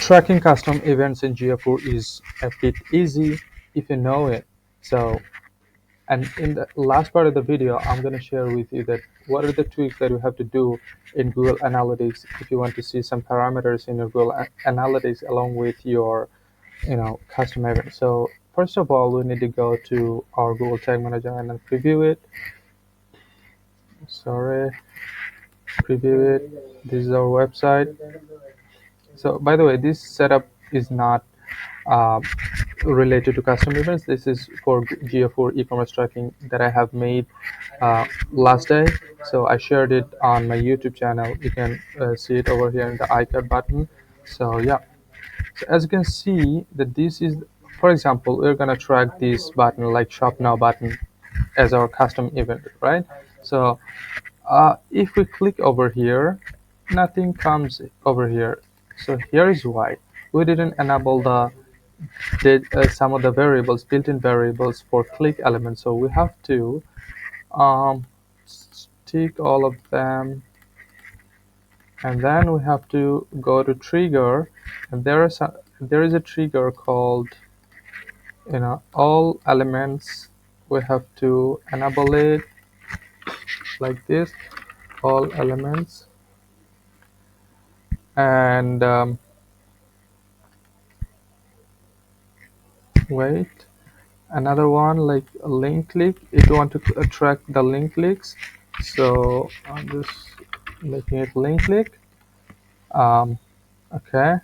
Tracking custom events in GA4 is a bit easy if you know it. So, and in the last part of the video, I'm going to share with you that what are the tweaks that you have to do in Google Analytics if you want to see some parameters in your Google Analytics along with your, custom event. So first of all, we need to go to our Google Tag Manager and then preview it. Preview it. This is our website. So by the way, this setup is not uh, related to custom events. This is for GA4 e-commerce tracking that I have made last day. So I shared it on my YouTube channel. You can see it over here in the icon button. So yeah, so as you can see that this is, for example, we're gonna track this button like shop now button as our custom event, right? So if we click over here, nothing comes over here. So here is why we didn't enable some of the variables, built-in variables for click elements. So we have to stick all of them, and then we have to go to trigger, and there is a trigger called all elements. We have to enable it like this, all elements, and wait, another one like a link click if you want to track the link clicks. So I'm just making it link click. Okay,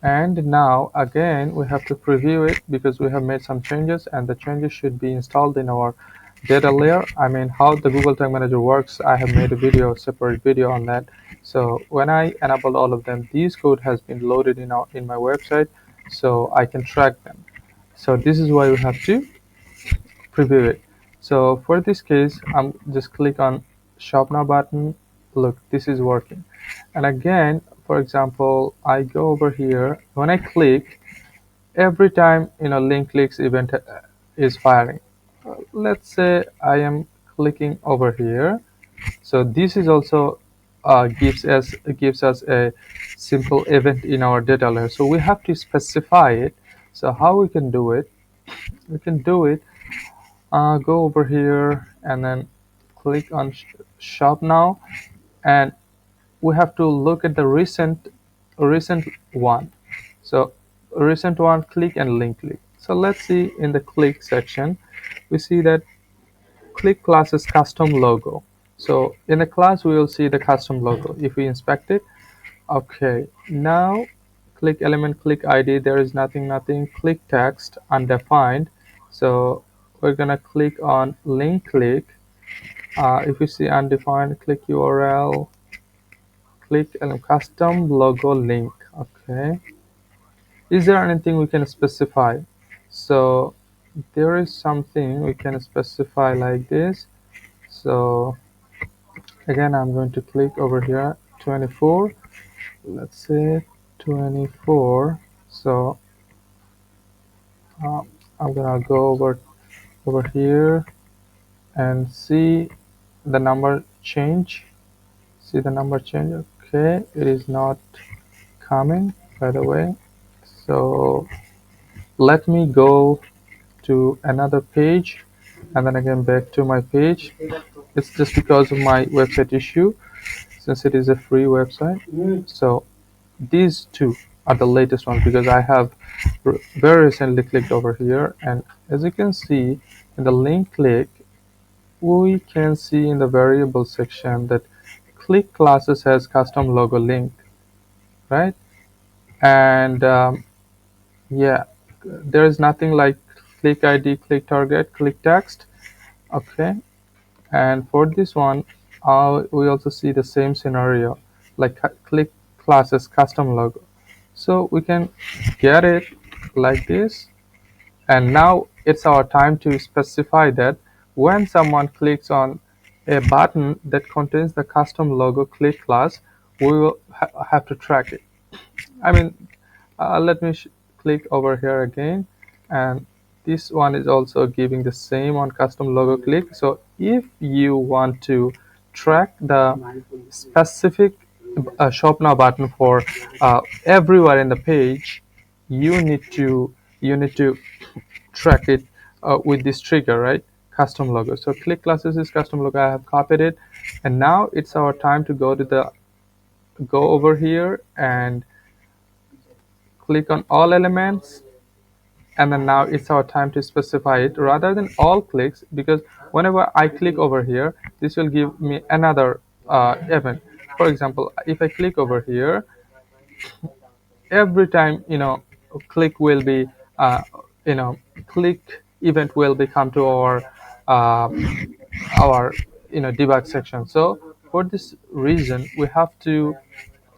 and now again we have to preview it because we have made some changes, and the changes should be installed in our data layer. I mean, how the Google Tag Manager works, I have made a separate video on that. So when I enable all of them, this code has been loaded in my website, so I can track them. So this is why we have to preview it. So for this case, I'm just click on shop now button. Look, this is working. And again, for example, I go over here. When I click, every time link clicks event is firing. Let's say I am clicking over here. So this is also gives us a simple event in our data layer. So we have to specify it. So how we can do it? We can do it. Go over here and then click on shop now, and we have to look at the recent one. So recent one, click and link click. So let's see in the click section, we see that click class is custom logo. So in the class we will see the custom logo. If we inspect it, okay, now click element, click ID, there is nothing. Click text undefined. So we're gonna click on link click. If you see undefined, click URL, click custom logo link. Okay, is there anything we can specify? So there is something we can specify like this. So again, I'm going to click over here 24, let's say 24. So I'm gonna go over here and see the number change. See the number change. Okay, it is not coming, by the way. So let me go to another page and then again back to my page. It's just because of my website issue, since it is a free website. So these two are the latest ones because I have very recently clicked over here, and as you can see in the link click, we can see in the variable section that click classes has custom logo link, right? And yeah, there is nothing like click ID, click target, click text. Okay, and for this one we also see the same scenario like click classes custom logo. So we can get it like this, and now it's our time to specify that when someone clicks on a button that contains the custom logo click class, we will have to track it. I mean, let me click over here again, and this one is also giving the same on custom logo click. So if you want to track the specific a shop now button for everywhere in the page, you need to track it with this trigger, right? Custom logo. So click classes is custom logo. I have copied it, and now it's our time to go over here and click on all elements, and then now it's our time to specify it rather than all clicks, because whenever I click over here, this will give me another event. For example, if I click over here, every time, click will be uh, click event will be come to uh, our debug section. So for this reason, we have to,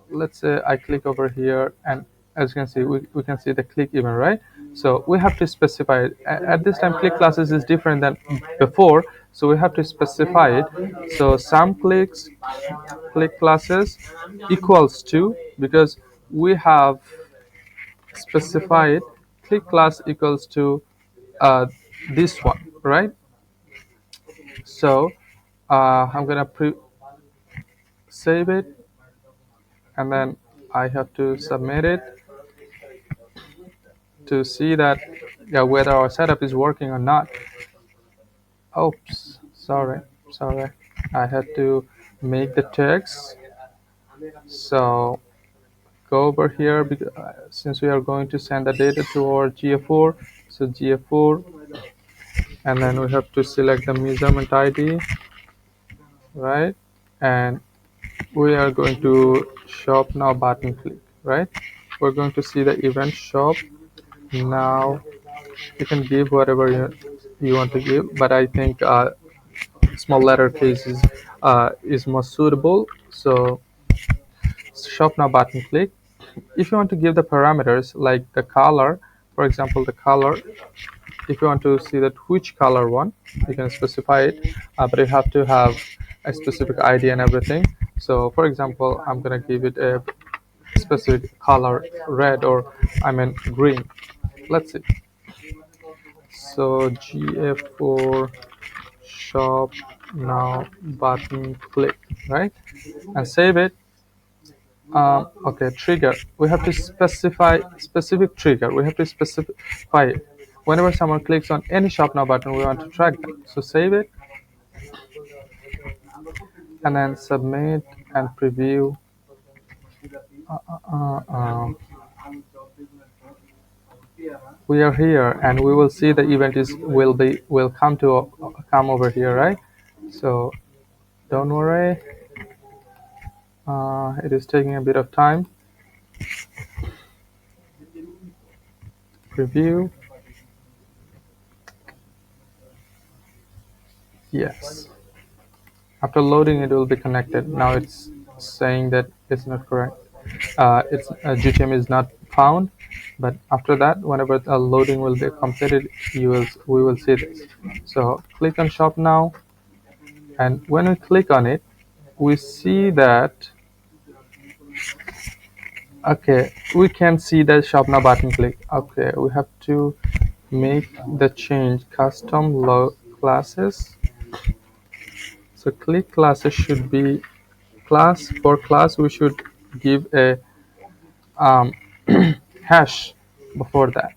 let's say I click over here, and as you can see, we can see the click event, right? So we have to specify it. At this time, click classes is different than before, so we have to specify it. So some click classes equals to, because we have specified click class equals to this one, right? So I'm gonna save it, and then I have to submit it to see that, yeah, whether our setup is working or not. Oops, sorry, I had to make the text. So go over here, because since we are going to send the data to our GA4, so GA4, and then we have to select the measurement ID, right? And we are going to shop now button click, right? We're going to see the event shop now. You can give whatever you want to give, but I think small letter case is more suitable. So shop now button click. If you want to give the parameters like the color, for example, the color, if you want to see that which color one, you can specify it, but you have to have a specific ID and everything. So for example, I'm gonna give it a specific color, red, or I mean green. Let's see. So GA4 shop now button click, right? And save it. Okay, trigger. We have to specify specific trigger. We have to specify it. Whenever someone clicks on any shop now button, we want to track them. So save it, and then submit and preview. We are here, and we will see the event will come over here, right? So don't worry. It is taking a bit of time. Preview. Yes. After loading, it will be connected. Now it's saying that it's not correct. It's GTM is not found. But after that, whenever the loading will be completed, we will see this. So click on shop now, and when we click on it, we see that, okay, we can see the shop now button click. Okay, we have to make the change custom classes. So click classes should be class. For class, we should give a um, hash before that.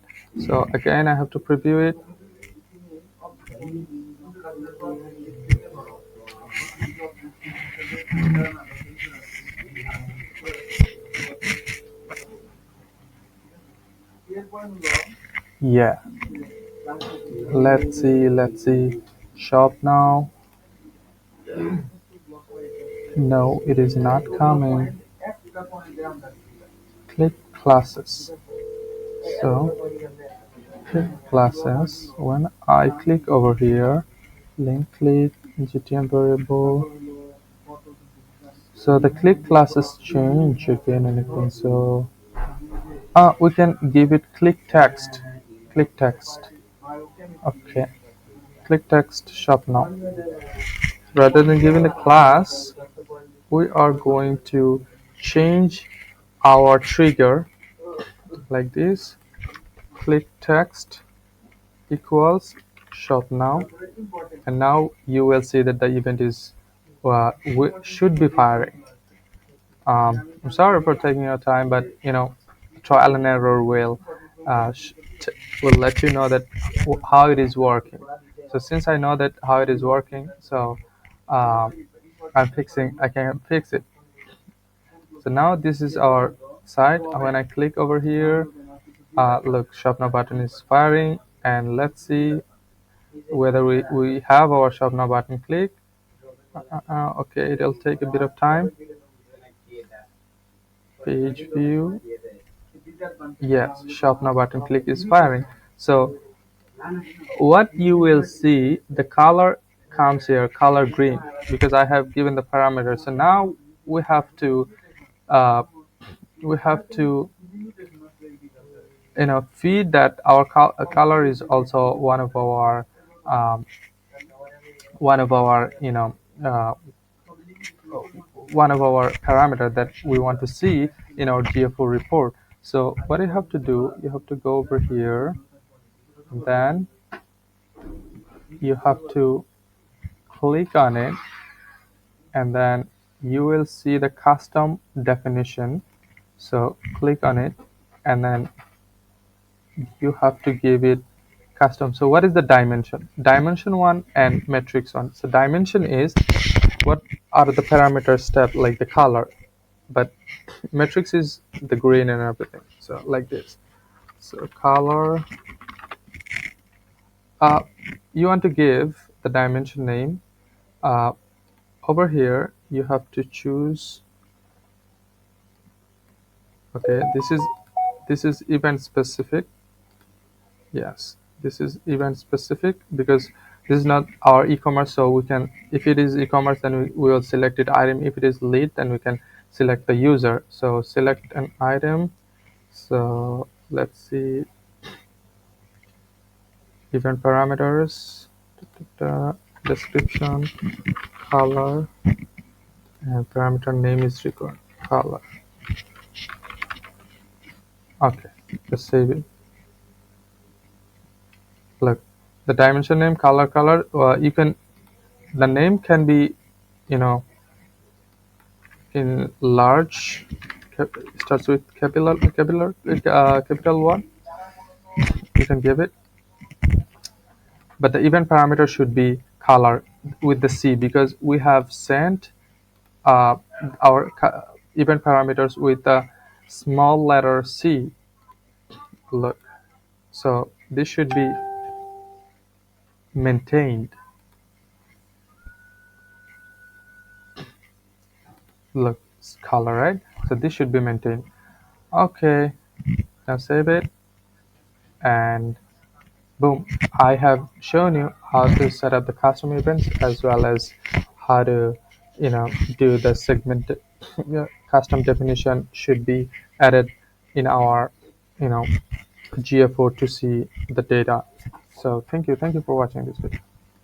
So again, I have to preview it. Yeah, let's see shop now. No, it is not coming. Click classes. So click classes. When I click over here, link click GTM variable. So the click classes change again and again. So we can give it click text. Click text. Okay. Click text shop now. Rather than giving a class, we are going to change our trigger like this. Click text equals shop now, and now you will see that the event is should be firing. I'm sorry for taking your time, but trial and error uh, sh- will let you know that how it is working. So since I know that how it is working, so um, I can fix it. So now this is our site. When I click over here, look, shop now button is firing, and let's see whether we have our shop now button click. Okay, it'll take a bit of time. Page view. Yes, shop now button click is firing. So what you will see, the color comes here, color green, because I have given the parameter. So now we have to uh, we have to feed that our color is also um, one of our uh, one of our parameter that we want to see in our GA4 report. So what you have to do, you have to go over here, and then you have to click on it, and then you will see the custom definition. So click on it, and then you have to give it custom. So what is the dimension? Dimension one and matrix one. So dimension is what are the parameters step, like the color, but matrix is the green and everything. So like this. So color, uh, you want to give the dimension name. uh, Over here you have to choose. Okay, this is event specific. Yes, this is event specific because this is not our e-commerce. So we can, if it is e-commerce, then we will select it item. If it is lead, then we can select the user. So select an item. So let's see, event parameters, description, color, and parameter name is required, color. Okay, just save it. Look, the dimension name, color. You can, the name can be, you know, in large, starts with capital one. You can give it, but the event parameter should be color with the C, because we have sent uh, our event parameters with the small letter C. Look, so this should be maintained. Look, it's color, right? So this should be maintained. Okay, now save it, and boom, I have shown you how to set up the custom events, as well as how to do the segment. Custom definition should be added in our GA4 to see the data. So thank you for watching this video.